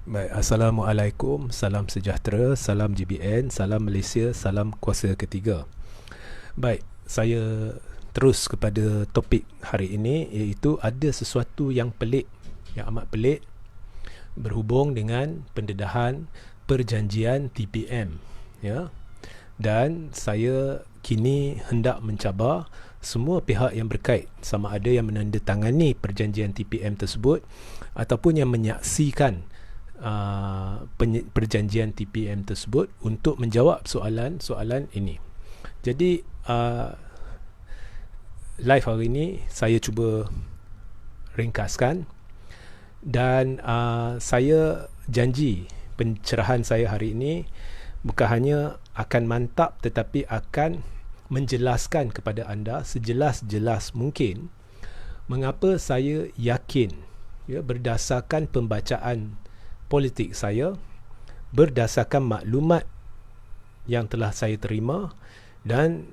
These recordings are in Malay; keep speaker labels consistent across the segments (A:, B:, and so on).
A: Baik, Assalamualaikum, salam sejahtera, salam GBN, salam Malaysia, salam kuasa ketiga. Baik, saya terus kepada topik hari ini, iaitu ada sesuatu yang pelik, yang amat pelik berhubung dengan pendedahan perjanjian TPM, ya. Dan saya kini hendak mencabar semua pihak yang berkait, sama ada yang menandatangani perjanjian TPM tersebut ataupun yang menyaksikan perjanjian TPM tersebut, untuk menjawab soalan-soalan ini. Jadi live hari ini saya cuba ringkaskan, dan saya janji pencerahan saya hari ini bukan hanya akan mantap, tetapi akan menjelaskan kepada anda sejelas-jelas mungkin mengapa saya yakin, ya, berdasarkan pembacaan politik saya, berdasarkan maklumat yang telah saya terima, dan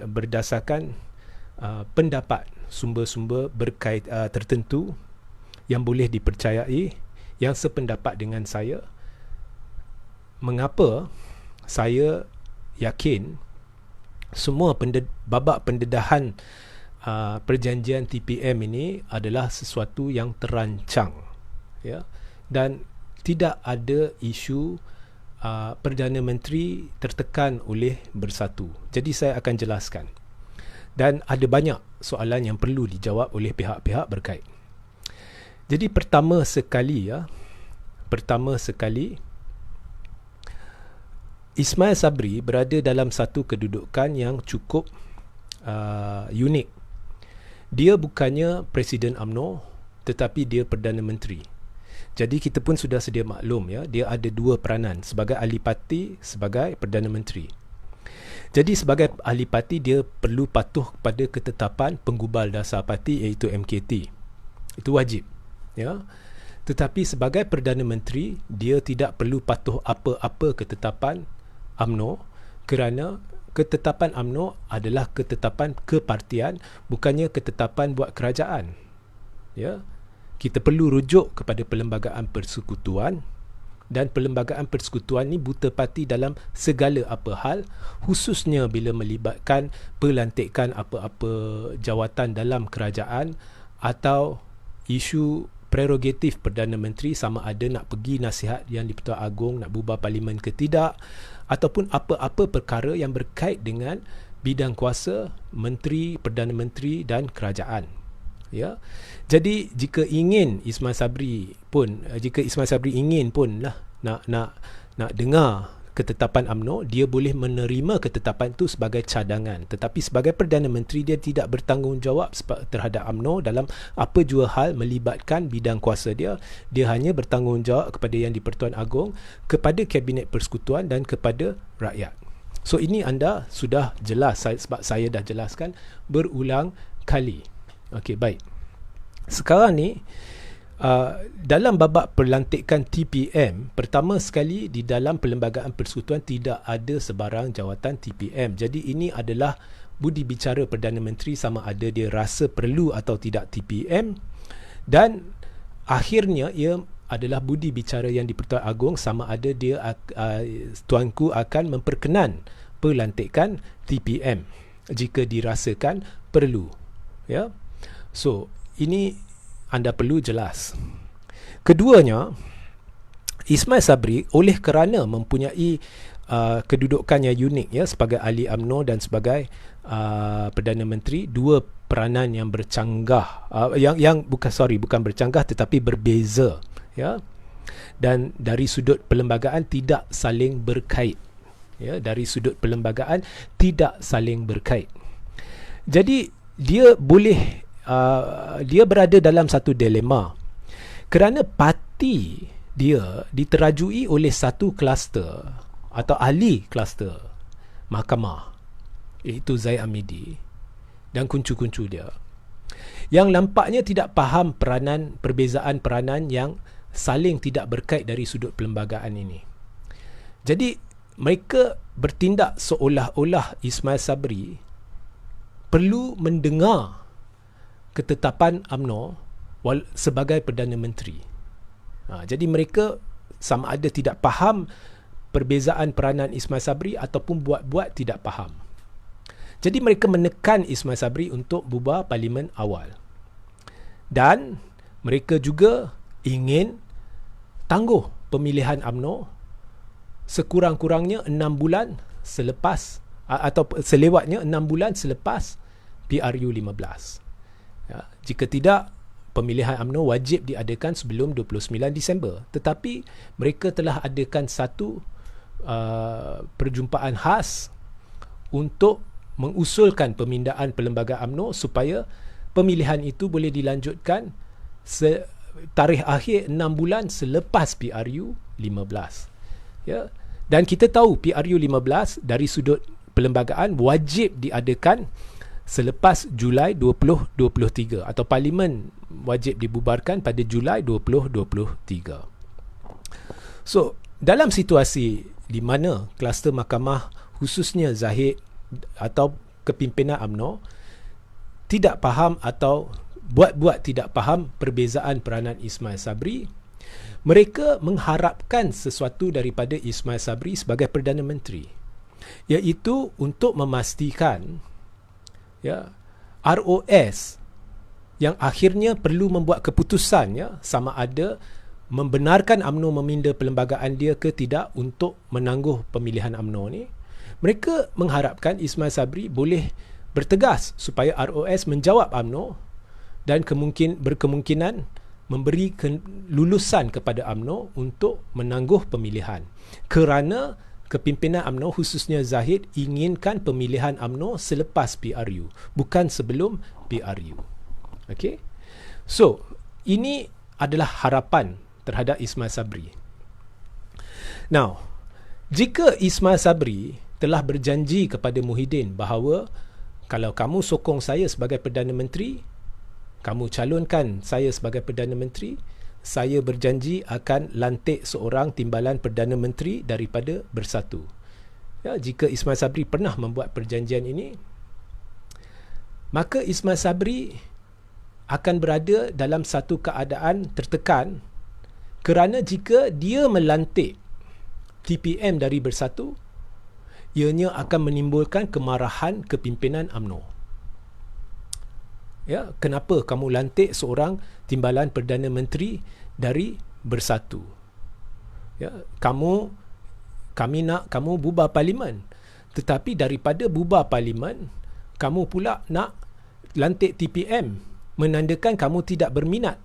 A: berdasarkan pendapat sumber-sumber berkait tertentu yang boleh dipercayai, yang sependapat dengan saya, mengapa saya yakin semua babak pendedahan perjanjian TPM ini adalah sesuatu yang terancang, ya, dan tidak ada isu Perdana Menteri tertekan oleh bersatu. Jadi saya akan jelaskan, dan ada banyak soalan yang perlu dijawab oleh pihak-pihak berkait. Jadi pertama sekali, Ismail Sabri berada dalam satu kedudukan yang cukup unik. Dia bukannya Presiden UMNO, tetapi dia Perdana Menteri. Jadi kita pun sudah sedia maklum, ya, dia ada dua peranan, sebagai ahli parti, sebagai Perdana Menteri. Jadi sebagai ahli parti, dia perlu patuh kepada ketetapan penggubal dasar parti, iaitu MKT. Itu wajib, ya. Tetapi sebagai Perdana Menteri, dia tidak perlu patuh apa-apa ketetapan UMNO, kerana ketetapan UMNO adalah ketetapan kepartian, bukannya ketetapan buat kerajaan, ya. Kita perlu rujuk kepada perlembagaan persekutuan, dan perlembagaan persekutuan ni buta parti dalam segala apa hal, khususnya bila melibatkan pelantikan apa-apa jawatan dalam kerajaan, atau isu prerogatif Perdana Menteri, sama ada nak pergi nasihat yang di-Pertuan Agong, nak bubar parlimen ke tidak, ataupun apa-apa perkara yang berkait dengan bidang kuasa Menteri, Perdana Menteri dan kerajaan, ya. Jadi jika Ismail Sabri ingin pun lah nak dengar ketetapan UMNO, dia boleh menerima ketetapan itu sebagai cadangan. Tetapi sebagai Perdana Menteri, dia tidak bertanggungjawab terhadap UMNO dalam apa jua hal melibatkan bidang kuasa dia. Dia hanya bertanggungjawab kepada yang di-Pertuan Agong, kepada Kabinet Persekutuan dan kepada rakyat. So ini anda sudah jelas, sebab saya dah jelaskan berulang kali. Okey, baik. Sekarang ni dalam babak pelantikan TPM, pertama sekali di dalam Perlembagaan Persekutuan tidak ada sebarang jawatan TPM. Jadi ini adalah budi bicara Perdana Menteri, sama ada dia rasa perlu atau tidak TPM, dan akhirnya ia adalah budi bicara yang di-Pertuan Agong, sama ada dia Tuanku akan memperkenan pelantikan TPM jika dirasakan perlu, ya. So ini anda perlu jelas. Keduanya, Ismail Sabri oleh kerana mempunyai kedudukan yang unik, ya, sebagai ahli UMNO dan sebagai Perdana Menteri, dua peranan yang bercanggah, bukan bercanggah tetapi berbeza, ya. Dan dari sudut perlembagaan tidak saling berkait, ya, dari sudut perlembagaan tidak saling berkait. Jadi dia berada dalam satu dilema, kerana parti dia diterajui oleh satu kluster atau ahli kluster mahkamah, iaitu Zaid Amidi dan kuncu-kuncu dia, yang nampaknya tidak faham perbezaan peranan yang saling tidak berkait dari sudut perlembagaan ini. Jadi mereka bertindak seolah-olah Ismail Sabri perlu mendengar ketetapan UMNO sebagai Perdana Menteri. Jadi mereka sama ada tidak faham perbezaan peranan Ismail Sabri ataupun buat-buat tidak faham. Jadi mereka menekan Ismail Sabri untuk bubar parlimen awal. Dan mereka juga ingin tangguh pemilihan UMNO sekurang-kurangnya 6 bulan selepas atau selewatnya 6 bulan selepas PRU 15. Jika tidak, pemilihan UMNO wajib diadakan sebelum 29 Disember. Tetapi mereka telah adakan satu perjumpaan khas untuk mengusulkan pemindahan perlembagaan UMNO supaya pemilihan itu boleh dilanjutkan tarikh akhir 6 bulan selepas PRU 15. Dan kita tahu PRU 15 dari sudut perlembagaan wajib diadakan selepas Julai 2023 atau parlimen wajib dibubarkan pada Julai 2023. So, dalam situasi di mana kluster mahkamah khususnya Zahid atau kepimpinan UMNO tidak faham atau buat-buat tidak faham perbezaan peranan Ismail Sabri, mereka mengharapkan sesuatu daripada Ismail Sabri sebagai Perdana Menteri, iaitu untuk memastikan ROS yang akhirnya perlu membuat keputusan sama ada membenarkan UMNO meminda perlembagaan dia ke tidak untuk menangguh pemilihan UMNO ni. Mereka mengharapkan Ismail Sabri boleh bertegas supaya ROS menjawab UMNO dan berkemungkinan memberi lulusan kepada UMNO untuk menangguh pemilihan. Kerana kepimpinan UMNO khususnya Zahid inginkan pemilihan UMNO selepas PRU, bukan sebelum PRU. Okay? So, ini adalah harapan terhadap Ismail Sabri. Now, jika Ismail Sabri telah berjanji kepada Muhyiddin bahawa kalau kamu sokong saya sebagai Perdana Menteri, kamu calonkan saya sebagai Perdana Menteri, saya berjanji akan lantik seorang timbalan Perdana Menteri daripada Bersatu. Jika Ismail Sabri pernah membuat perjanjian ini, maka Ismail Sabri akan berada dalam satu keadaan tertekan kerana jika dia melantik TPM dari Bersatu, ianya akan menimbulkan kemarahan kepimpinan UMNO. Kenapa kamu lantik seorang timbalan Perdana Menteri dari Bersatu? Kami nak kamu bubar parlimen. Tetapi daripada bubar parlimen, kamu pula nak lantik TPM, menandakan kamu tidak berminat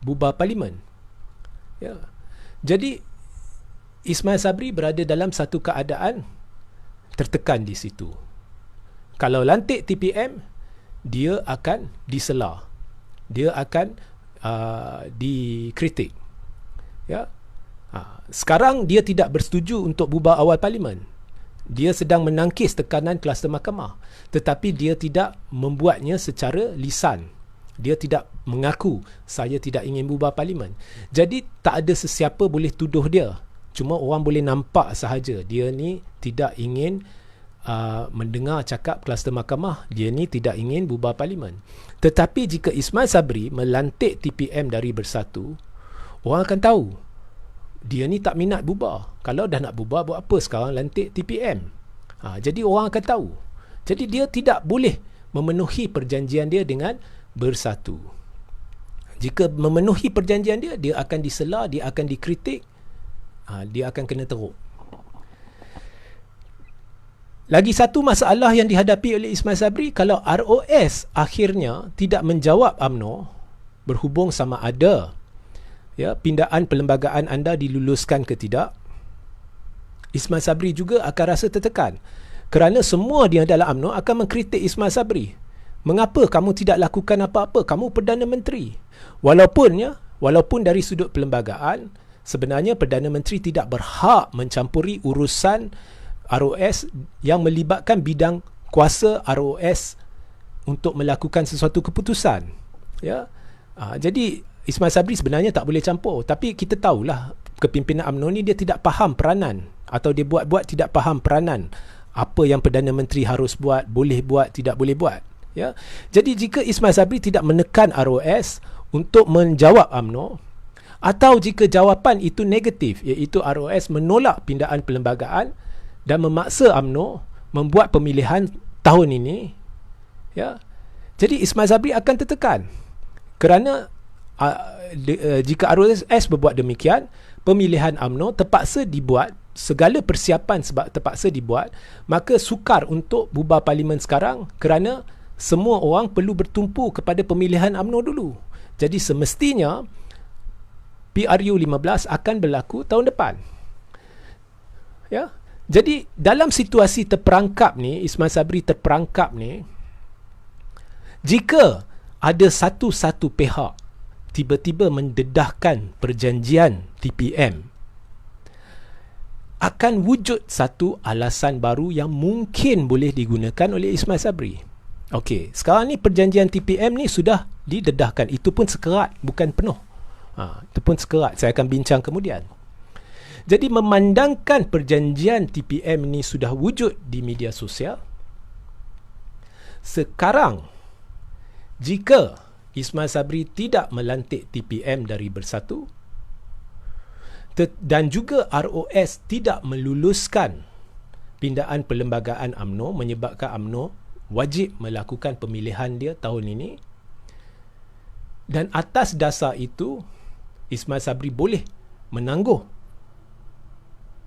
A: bubar parlimen. Jadi Ismail Sabri berada dalam satu keadaan tertekan di situ. Kalau lantik TPM, dia akan disela, dia akan dikritik. Sekarang dia tidak bersetuju untuk bubar awal parlimen. Dia sedang menangkis tekanan kluster mahkamah, tetapi dia tidak membuatnya secara lisan. Dia tidak mengaku saya tidak ingin bubar parlimen. Jadi tak ada sesiapa boleh tuduh dia. Cuma orang boleh nampak sahaja dia ni tidak ingin mendengar cakap kluster mahkamah, dia ni tidak ingin bubar parlimen. Tetapi jika Ismail Sabri melantik TPM dari Bersatu, orang akan tahu dia ni tak minat bubar. Kalau dah nak bubar, buat apa sekarang lantik TPM? Jadi orang akan tahu. Jadi dia tidak boleh memenuhi perjanjian dia dengan Bersatu. Jika memenuhi perjanjian dia, dia akan disela, dia akan dikritik, dia akan kena teruk. Lagi satu masalah yang dihadapi oleh Ismail Sabri, kalau ROS akhirnya tidak menjawab UMNO berhubung sama ada pindaan perlembagaan anda diluluskan ke tidak, Ismail Sabri juga akan rasa tertekan kerana semua di dalam UMNO akan mengkritik Ismail Sabri. Mengapa kamu tidak lakukan apa-apa? Kamu Perdana Menteri. Walaupun dari sudut perlembagaan, sebenarnya Perdana Menteri tidak berhak mencampuri urusan ROS yang melibatkan bidang kuasa ROS untuk melakukan sesuatu keputusan. Jadi Ismail Sabri sebenarnya tak boleh campur. Tapi kita tahulah kepimpinan UMNO ni dia tidak faham peranan, atau dia buat-buat tidak faham peranan apa yang Perdana Menteri harus buat, boleh buat, tidak boleh buat. Ya. Jadi jika Ismail Sabri tidak menekan ROS untuk menjawab UMNO, atau jika jawapan itu negatif, iaitu ROS menolak pindaan perlembagaan dan memaksa UMNO membuat pemilihan tahun ini, ya, jadi Ismail Sabri akan tertekan. Kerana jika ROS berbuat demikian, pemilihan UMNO terpaksa dibuat, segala persiapan sebab terpaksa dibuat, maka sukar untuk bubar parlimen sekarang kerana semua orang perlu bertumpu kepada pemilihan UMNO dulu. Jadi semestinya PRU 15 akan berlaku tahun depan. Ya. Jadi dalam situasi terperangkap ni, Ismail Sabri terperangkap ni, jika ada satu-satu pihak tiba-tiba mendedahkan perjanjian TPM, akan wujud satu alasan baru yang mungkin boleh digunakan oleh Ismail Sabri. Okey, sekarang ni perjanjian TPM ni sudah didedahkan. Itu pun sekerat, bukan penuh. Itu pun sekerat. Saya akan bincang kemudian. Jadi memandangkan perjanjian TPM ni sudah wujud di media sosial, sekarang jika Ismail Sabri tidak melantik TPM dari Bersatu dan juga ROS tidak meluluskan pindaan perlembagaan UMNO menyebabkan UMNO wajib melakukan pemilihan dia tahun ini, dan atas dasar itu Ismail Sabri boleh menangguh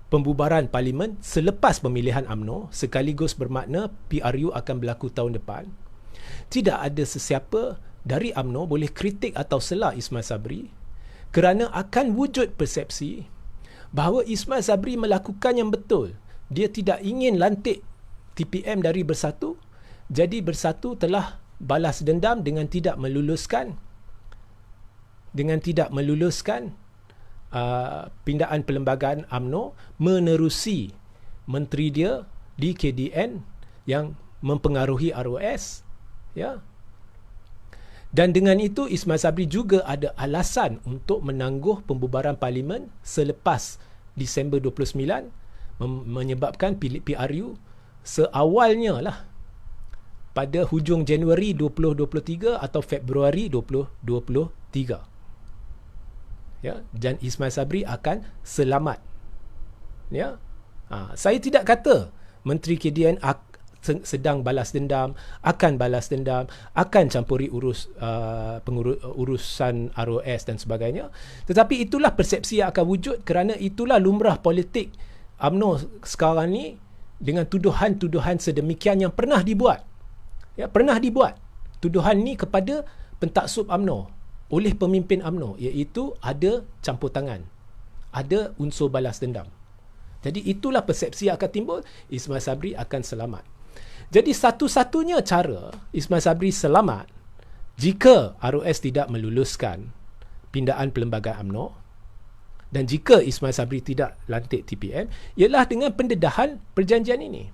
A: pembubaran parlimen selepas pemilihan UMNO, sekaligus bermakna PRU akan berlaku tahun depan. Tidak ada sesiapa dari UMNO boleh kritik atau sela Ismail Sabri kerana akan wujud persepsi bahawa Ismail Sabri melakukan yang betul. Dia tidak ingin lantik TPM dari Bersatu, jadi Bersatu telah balas dendam dengan tidak meluluskan pindaan perlembagaan UMNO, menerusi menteri dia di KDN yang mempengaruhi ROS, ya. Dan dengan itu Ismail Sabri juga ada alasan untuk menangguh pembubaran parlimen selepas Disember 29, menyebabkan PRU seawalnya lah pada hujung Januari 2023 atau Februari 2023. Ya, dan Ismail Sabri akan selamat. Ya. Saya tidak kata Menteri KDN sedang balas dendam, akan balas dendam, akan campuri urusan ROS dan sebagainya. Tetapi itulah persepsi yang akan wujud kerana itulah lumrah politik UMNO sekarang ni dengan tuduhan-tuduhan sedemikian yang pernah dibuat. Ya, pernah dibuat tuduhan ni kepada pentaksub UMNO oleh pemimpin UMNO, iaitu ada campur tangan, ada unsur balas dendam. Jadi itulah persepsi yang akan timbul, Ismail Sabri akan selamat. Jadi satu-satunya cara Ismail Sabri selamat jika ROS tidak meluluskan pindaan perlembagaan UMNO dan jika Ismail Sabri tidak lantik TPM, ialah dengan pendedahan perjanjian ini.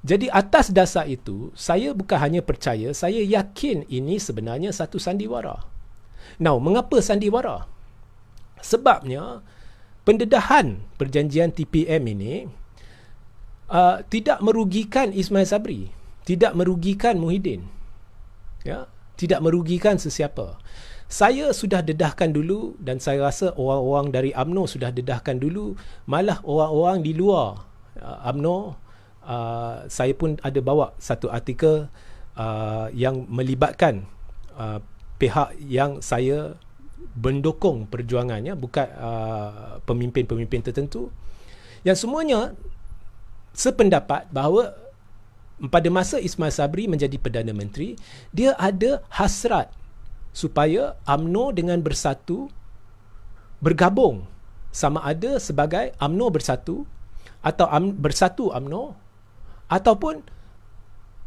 A: Jadi atas dasar itu, saya bukan hanya percaya, saya yakin ini sebenarnya satu sandiwara. Now, mengapa sandiwara? Sebabnya pendedahan perjanjian TPM ini tidak merugikan Ismail Sabri, tidak merugikan Muhyiddin, ya, tidak merugikan sesiapa. Saya sudah dedahkan dulu dan saya rasa orang-orang dari UMNO sudah dedahkan dulu, malah orang-orang di luar UMNO. Saya pun ada bawa satu artikel yang melibatkan pihak yang saya mendukung perjuangannya, bukan pemimpin-pemimpin tertentu, yang semuanya sependapat bahawa pada masa Ismail Sabri menjadi Perdana Menteri, dia ada hasrat supaya UMNO dengan Bersatu bergabung, sama ada sebagai UMNO Bersatu atau Bersatu UMNO, ataupun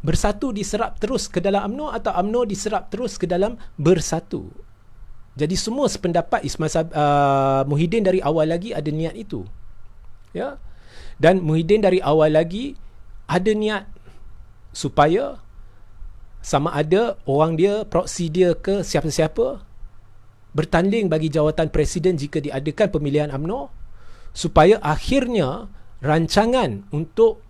A: Bersatu diserap terus ke dalam UMNO atau UMNO diserap terus ke dalam Bersatu. Jadi semua sependapat. Muhyiddin dari awal lagi ada niat itu, ya. Dan Muhyiddin dari awal lagi ada niat supaya sama ada orang dia, proksi dia ke siapa-siapa bertanding bagi jawatan presiden jika diadakan pemilihan UMNO, supaya akhirnya rancangan untuk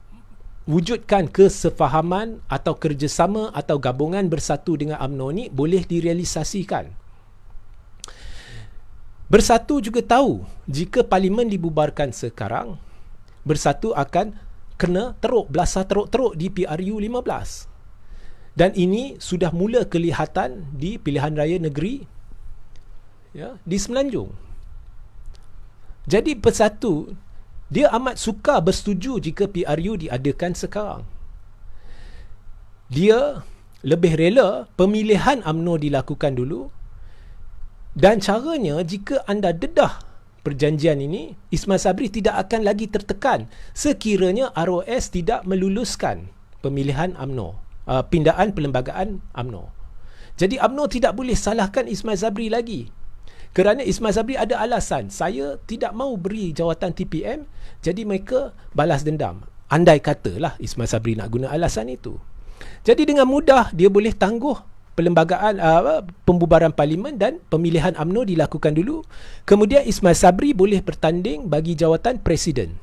A: wujudkan kesefahaman atau kerjasama atau gabungan bersatu dengan UMNO ni boleh direalisasikan. Bersatu juga tahu jika parlimen dibubarkan sekarang, Bersatu akan kena teruk, belasah teruk-teruk di PRU 15. Dan ini sudah mula kelihatan di pilihan raya negeri, ya, di Semenanjung. Jadi Bersatu, dia amat suka bersetuju jika PRU diadakan sekarang. Dia lebih rela pemilihan UMNO dilakukan dulu, dan caranya jika anda dedah perjanjian ini, Ismail Sabri tidak akan lagi tertekan sekiranya ROS tidak meluluskan pemilihan UMNO, pindaan perlembagaan UMNO. Jadi UMNO tidak boleh salahkan Ismail Sabri lagi. Kerana Ismail Sabri ada alasan, saya tidak mahu beri jawatan TPM, jadi mereka balas dendam. Andai katalah Ismail Sabri nak guna alasan itu. Jadi dengan mudah dia boleh tangguh perlembagaan, pembubaran parlimen dan pemilihan UMNO dilakukan dulu. Kemudian Ismail Sabri boleh bertanding bagi jawatan presiden.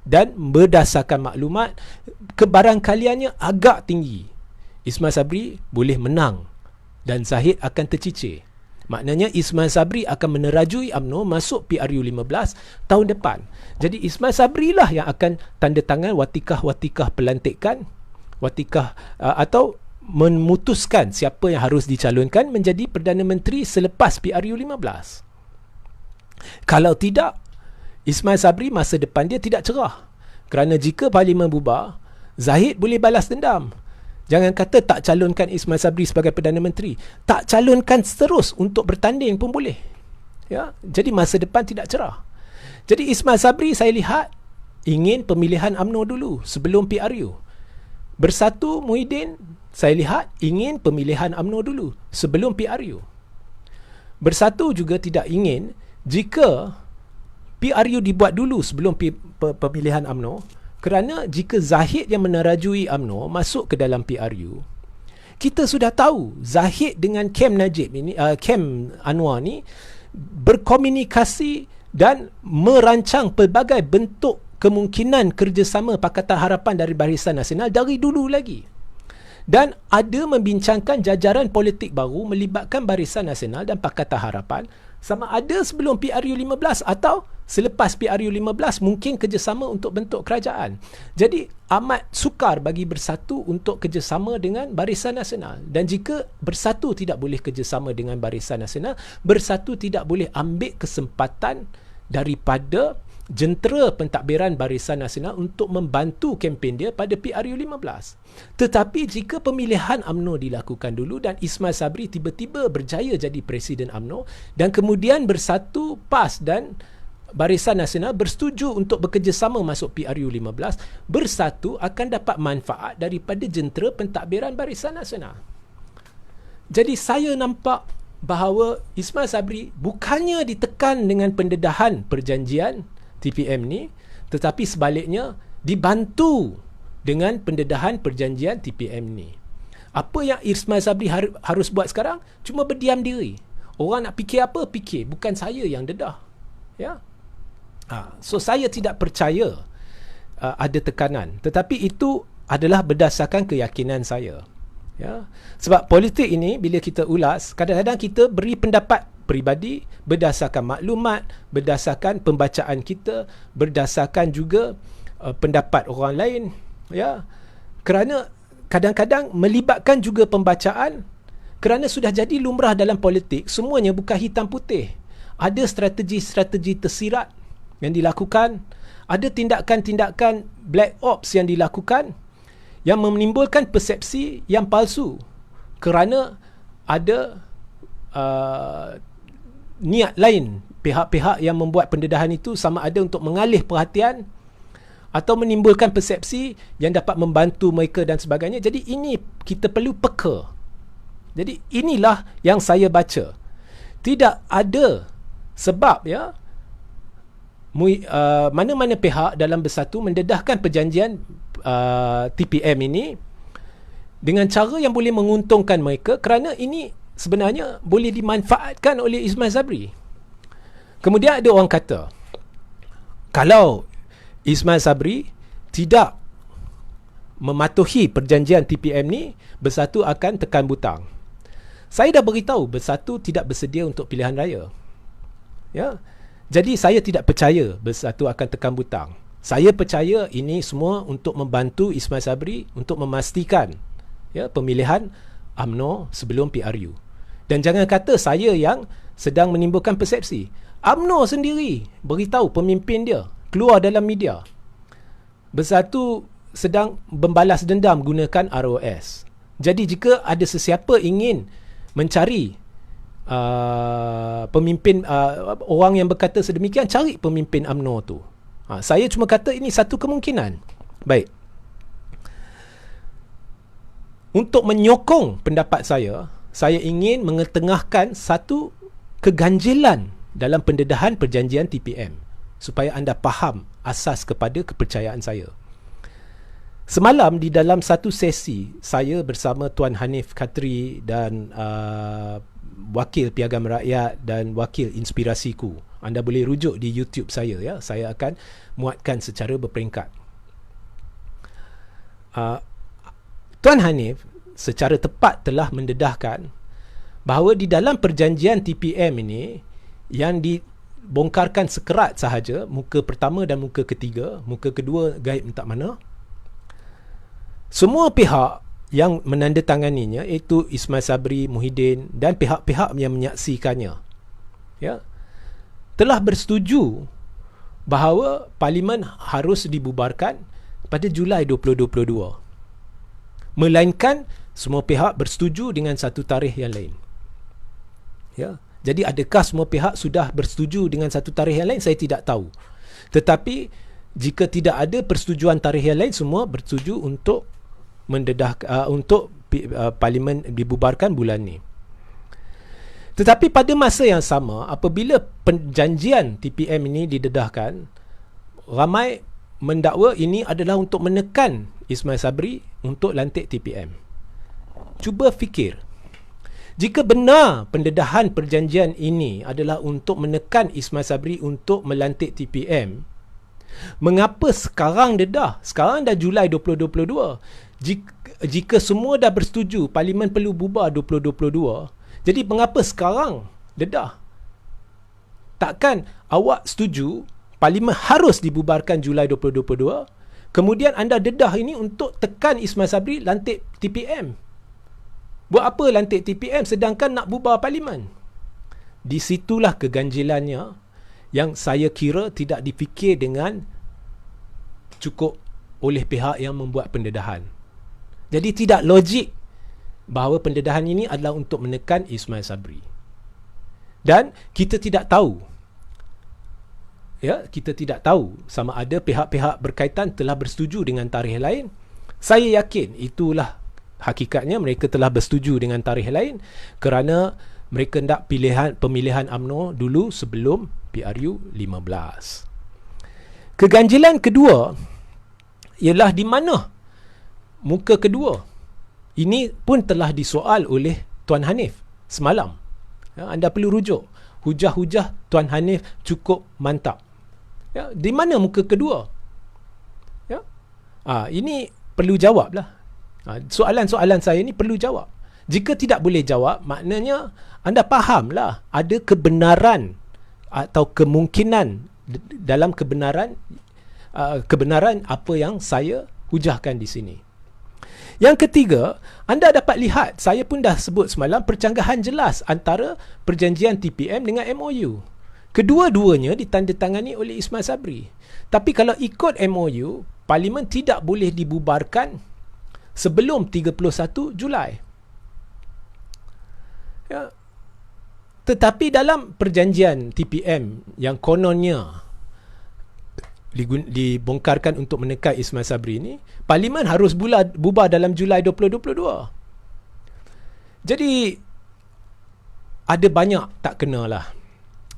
A: Dan berdasarkan maklumat, kebarangkaliannya agak tinggi. Ismail Sabri boleh menang dan Zahid akan tercicir. Maknanya Ismail Sabri akan menerajui UMNO masuk PRU 15 tahun depan. Jadi Ismail Sabri lah yang akan tanda tangan watikah-watikah pelantikan, watikah atau memutuskan siapa yang harus dicalonkan menjadi Perdana Menteri selepas PRU 15. Kalau tidak, Ismail Sabri masa depan dia tidak cerah. Kerana jika parlimen bubar, Zahid boleh balas dendam. Jangan kata tak calonkan Ismail Sabri sebagai Perdana Menteri, tak calonkan terus untuk bertanding pun boleh. Ya, jadi masa depan tidak cerah. Jadi Ismail Sabri saya lihat ingin pemilihan UMNO dulu sebelum PRU. Bersatu Muhyiddin saya lihat ingin pemilihan UMNO dulu sebelum PRU. Bersatu juga tidak ingin jika PRU dibuat dulu sebelum pemilihan UMNO. Kerana jika Zahid yang menerajui UMNO masuk ke dalam PRU, kita sudah tahu Zahid dengan Kem Najib ini, Kem Anwar ni berkomunikasi dan merancang pelbagai bentuk kemungkinan kerjasama Pakatan Harapan dari Barisan Nasional dari dulu lagi. Dan ada membincangkan jajaran politik baru melibatkan Barisan Nasional dan Pakatan Harapan sama ada sebelum PRU 15 atau selepas PRU 15 mungkin kerjasama untuk bentuk kerajaan. Jadi amat sukar bagi Bersatu untuk kerjasama dengan Barisan Nasional. Dan jika Bersatu tidak boleh kerjasama dengan Barisan Nasional, Bersatu tidak boleh ambil kesempatan daripada jentera pentadbiran Barisan Nasional untuk membantu kempen dia pada PRU 15. Tetapi jika pemilihan UMNO dilakukan dulu dan Ismail Sabri tiba-tiba berjaya jadi Presiden UMNO dan kemudian Bersatu PAS dan Barisan Nasional bersetuju untuk bekerjasama masuk PRU 15, Bersatu akan dapat manfaat daripada jentera pentadbiran Barisan Nasional. Jadi saya nampak bahawa Ismail Sabri bukannya ditekan dengan pendedahan perjanjian TPM ni, tetapi sebaliknya dibantu dengan pendedahan perjanjian TPM ni. Apa yang Ismail Sabri harus buat sekarang? Cuma berdiam diri. Orang nak fikir apa, fikir. Bukan saya yang dedah. Ya. So saya tidak percaya ada tekanan. Tetapi itu adalah berdasarkan keyakinan saya. Ya. Sebab politik ini bila kita ulas, kadang-kadang kita beri pendapat peribadi berdasarkan maklumat, berdasarkan pembacaan kita, berdasarkan juga pendapat orang lain, ya. Kerana kadang-kadang melibatkan juga pembacaan, kerana sudah jadi lumrah dalam politik, semuanya bukan hitam putih. Ada strategi-strategi tersirat yang dilakukan, ada tindakan-tindakan black ops yang dilakukan yang menimbulkan persepsi yang palsu kerana ada niat lain pihak-pihak yang membuat pendedahan itu, sama ada untuk mengalih perhatian atau menimbulkan persepsi yang dapat membantu mereka dan sebagainya. Jadi ini kita perlu peka. Jadi inilah yang saya baca. Tidak ada sebab, ya, mana-mana pihak dalam Bersatu mendedahkan perjanjian TPM ini dengan cara yang boleh menguntungkan mereka, kerana ini sebenarnya boleh dimanfaatkan oleh Ismail Sabri. Kemudian ada orang kata, kalau Ismail Sabri tidak mematuhi perjanjian TPM ni, Bersatu akan tekan butang. Saya dah beritahu Bersatu tidak bersedia untuk pilihan raya. Ya. Jadi saya tidak percaya Bersatu akan tekan butang. Saya percaya ini semua untuk membantu Ismail Sabri untuk memastikan pemilihan UMNO sebelum PRU. Dan jangan kata saya yang sedang menimbulkan persepsi. UMNO sendiri beritahu pemimpin dia keluar dalam media, Bersatu sedang membalas dendam gunakan ROS. Jadi jika ada sesiapa ingin mencari pemimpin, orang yang berkata sedemikian, cari pemimpin UMNO tu. Saya cuma kata ini satu kemungkinan. Baik. Untuk menyokong pendapat saya ingin mengetengahkan satu keganjilan dalam pendedahan perjanjian TPM supaya anda faham asas kepada kepercayaan saya. Semalam di dalam satu sesi, saya bersama Tuan Hanif Khatri dan Wakil Piagam Rakyat dan Wakil Inspirasiku. Anda boleh rujuk di YouTube saya, ya. Saya akan muatkan secara berperingkat. Tuan Hanif secara tepat telah mendedahkan bahawa di dalam perjanjian TPM ini yang dibongkarkan sekerat sahaja, muka pertama dan muka ketiga, muka kedua gaib entah mana, semua pihak yang menandatanganinya, iaitu Ismail Sabri, Muhyiddin dan pihak-pihak yang menyaksikannya, ya, telah bersetuju bahawa Parlimen harus dibubarkan pada Julai 2022. Melainkan semua pihak bersetuju dengan satu tarikh yang lain. Ya, jadi adakah semua pihak sudah bersetuju dengan satu tarikh yang lain? Saya tidak tahu. Tetapi jika tidak ada persetujuan tarikh yang lain, semua bersetuju untuk untuk Parlimen dibubarkan bulan ni. Tetapi pada masa yang sama, apabila perjanjian TPM ini didedahkan, ramai mendakwa ini adalah untuk menekan Ismail Sabri untuk lantik TPM. Cuba fikir, jika benar pendedahan perjanjian ini adalah untuk menekan Ismail Sabri untuk melantik TPM, mengapa sekarang dedah? Sekarang dah Julai 2022. Jika semua dah bersetuju Parlimen perlu bubar 2022, jadi mengapa sekarang dedah? Takkan awak setuju Parlimen harus dibubarkan Julai 2022, kemudian anda dedah ini untuk tekan Ismail Sabri lantik TPM? Buat apa lantik TPM sedangkan nak bubar Parlimen? Di situlah keganjilannya yang saya kira tidak difikir dengan cukup oleh pihak yang membuat pendedahan. Jadi tidak logik bahawa pendedahan ini adalah untuk menekan Ismail Sabri. Dan kita tidak tahu, ya, kita tidak tahu sama ada pihak-pihak berkaitan telah bersetuju dengan tarikh lain. Saya yakin itulah hakikatnya, mereka telah bersetuju dengan tarikh lain kerana mereka nak pemilihan UMNO dulu sebelum PRU 15. Keganjilan kedua ialah di mana muka kedua. Ini pun telah disoal oleh Tuan Hanif semalam. Ya, anda perlu rujuk. Hujah-hujah Tuan Hanif cukup mantap. Ya, di mana muka kedua? Ya. Ini perlu jawab lah. Soalan-soalan saya ni perlu jawab. Jika tidak boleh jawab, maknanya anda fahamlah ada kebenaran atau kemungkinan dalam kebenaran apa yang saya hujahkan di sini. Yang ketiga, anda dapat lihat, saya pun dah sebut semalam, percanggahan jelas antara perjanjian TPM dengan MOU. Kedua-duanya ditandatangani oleh Ismail Sabri. Tapi kalau ikut MOU, Parlimen tidak boleh dibubarkan sebelum 31 Julai. Ya. Tetapi dalam perjanjian TPM yang kononnya dibongkarkan untuk menekan Ismail Sabri ini, Parlimen harus bubar dalam Julai 2022. Jadi ada banyak tak kena lah.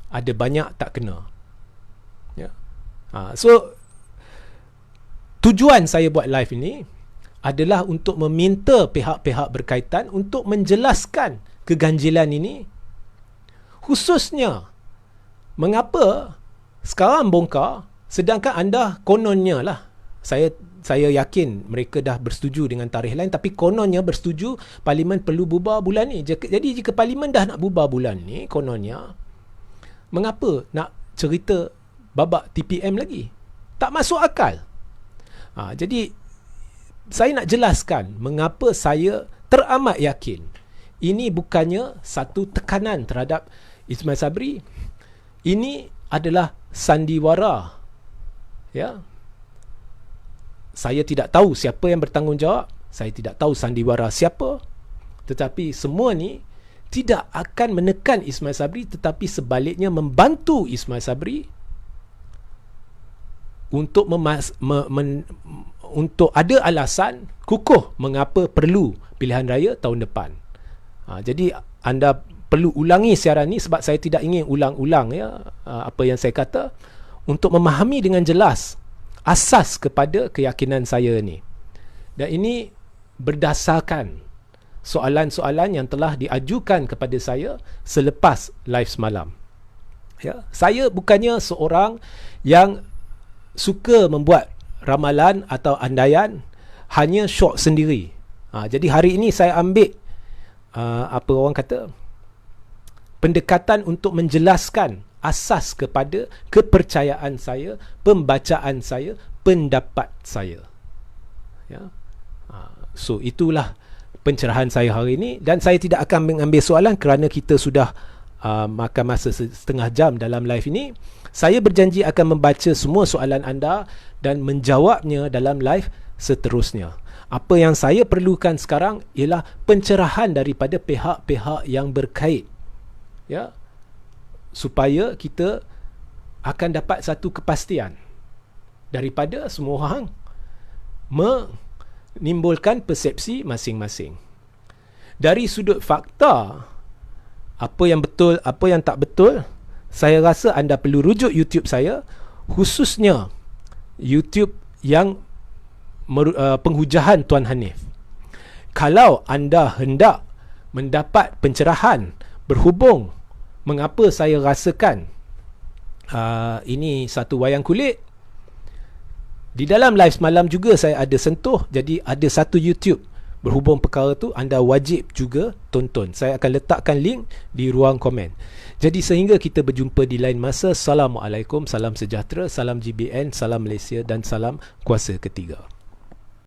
A: Ada banyak tak kena. Ya. So tujuan saya buat live ini adalah untuk meminta pihak-pihak berkaitan untuk menjelaskan keganjilan ini, khususnya mengapa sekarang bongkar sedangkan anda kononnya lah, saya saya yakin mereka dah bersetuju dengan tarikh lain, tapi kononnya bersetuju Parlimen perlu bubar bulan ni. Jadi jika Parlimen dah nak bubar bulan ni, kononnya, mengapa nak cerita babak TPM lagi? Tak masuk akal. Jadi saya nak jelaskan mengapa saya teramat yakin ini bukannya satu tekanan terhadap Ismail Sabri. Ini adalah sandiwara. Ya. Saya tidak tahu siapa yang bertanggungjawab. Saya tidak tahu sandiwara siapa. Tetapi semua ni tidak akan menekan Ismail Sabri, tetapi sebaliknya membantu Ismail Sabri untuk untuk ada alasan kukuh mengapa perlu pilihan raya tahun depan. Jadi anda perlu ulangi siaran ni sebab saya tidak ingin ulang-ulang apa yang saya kata, untuk memahami dengan jelas asas kepada keyakinan saya ni. Dan ini berdasarkan soalan-soalan yang telah diajukan kepada saya selepas live semalam. Ya, saya bukannya seorang yang suka membuat ramalan atau andaian hanya syok sendiri. Jadi hari ini saya ambil apa orang kata, pendekatan untuk menjelaskan asas kepada kepercayaan saya, pembacaan saya, pendapat saya. Ya. So itulah pencerahan saya hari ini, dan saya tidak akan mengambil soalan kerana kita sudah makan masa setengah jam dalam live ini. Saya berjanji akan membaca semua soalan anda dan menjawabnya dalam live seterusnya. Apa yang saya perlukan sekarang ialah pencerahan daripada pihak-pihak yang berkait, ya, supaya kita akan dapat satu kepastian daripada semua orang menimbulkan persepsi masing-masing. Dari sudut fakta, apa yang betul, apa yang tak betul, saya rasa anda perlu rujuk YouTube saya, khususnya YouTube yang penghujahan Tuan Hanif. Kalau anda hendak mendapat pencerahan berhubung mengapa saya rasakan ini satu wayang kulit, di dalam live semalam juga saya ada sentuh. Jadi ada satu YouTube berhubung perkara tu, anda wajib juga tonton. Saya akan letakkan link di ruang komen. Jadi sehingga kita berjumpa di lain masa. Assalamualaikum, salam sejahtera, salam GBN, salam Malaysia dan salam kuasa ketiga.